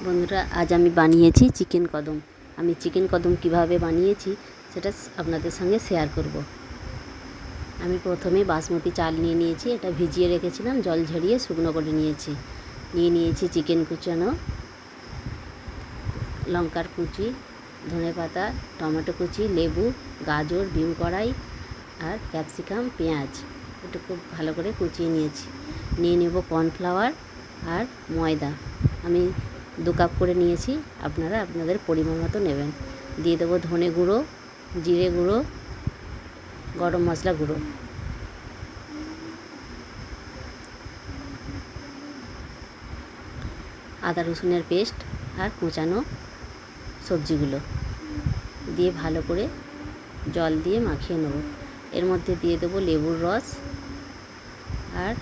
বন্ধুরা, আজ আমি বানিয়েছি চিকেন কদম। আমি চিকেন কদম কিভাবে বানিয়েছি সেটা আপনাদের সঙ্গে শেয়ার করব। আমি প্রথমে বাসমতি চাল নিয়ে নিয়েছি, এটা ভিজিয়ে রেখেছিলাম, জল ঝরিয়ে শুকনো করে নিয়েছি। নিয়েছি চিকেন কুচানো, লঙ্কার কুচি, ধনেপাতা, টমেটো কুচি, লেবু, গাজর, বিম কড়াই আর ক্যাপসিকাম, পেঁয়াজ একটু খুব ভালো করে কুচিয়ে নিয়েছি। নিয়ে নেব কর্নফ্লাওয়ার আর ময়দা। আমি 2 কাপ করে নিয়েছি, আপনারা আপনাদের পরিমাণ মতো নেবেন। দিয়ে দেবো ধনে গুঁড়ো, জিরে গুঁড়ো, গরম মশলা গুঁড়ো। আদা রসুনের পেস্ট আর কুচানো সবজিগুলো দিয়ে ভালো করে জল দিয়ে মাখিয়ে নেব। এর মধ্যে দিয়ে দেবো লেবুর রস আর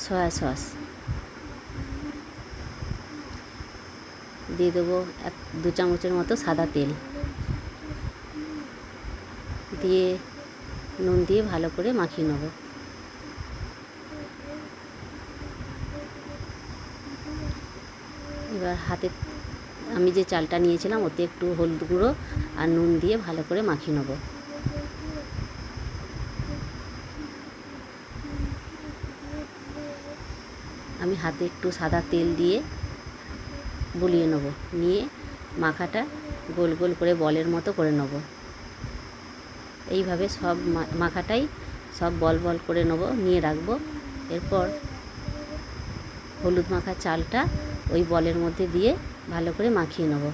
সয়া সস। দিয়ে দেবো 2 চামচের মতো সাদা তেল দিয়ে নুন দিয়ে ভালো করে মাখিয়ে নেব। এবার হাতে আমি যে চালটা নিয়েছিলাম ওতে একটু হলুদ গুঁড়ো আর নুন দিয়ে ভালো করে মাখিয়ে নেব। আমি হাতে একটু সাদা তেল দিয়ে বুলিয়ে নেব, নিয়ে মাখাটা গোল গোল করে বলের মতো করে নেব। এইভাবে সব মাখাটাই সব বল বল করে নেব, নিয়ে রাখবো। এরপর হলুদ মাখা চালটা ওই বলের মধ্যে দিয়ে ভালো করে মাখিয়ে নেব।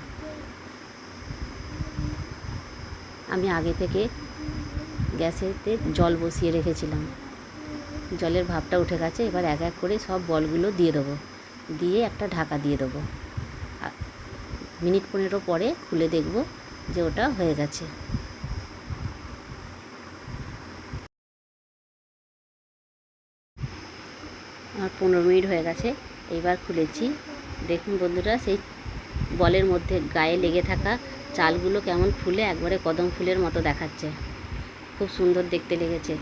আমি আগে থেকে গ্যাসেতে জল বসিয়ে রেখেছিলাম, জলের ভাপটা উঠে গেছে। এবার এক এক করে সব বলগুলো দিয়ে দেবো, দিয়ে একটা ঢাকা দিয়ে দেবো। মিনিট 15 পরে খুলে দেখব যে ওটা হয়ে গেছে। আমার 15 মিনিট হয়ে গেছে, এইবার খুলেছি। দেখুন বন্ধুরা, সেই বলের মধ্যে গায়ে লেগে থাকা চালগুলো কেমন ফুলে একবারে কদম ফুলের মতো দেখাচ্ছে। খুব সুন্দর দেখতে লেগেছে।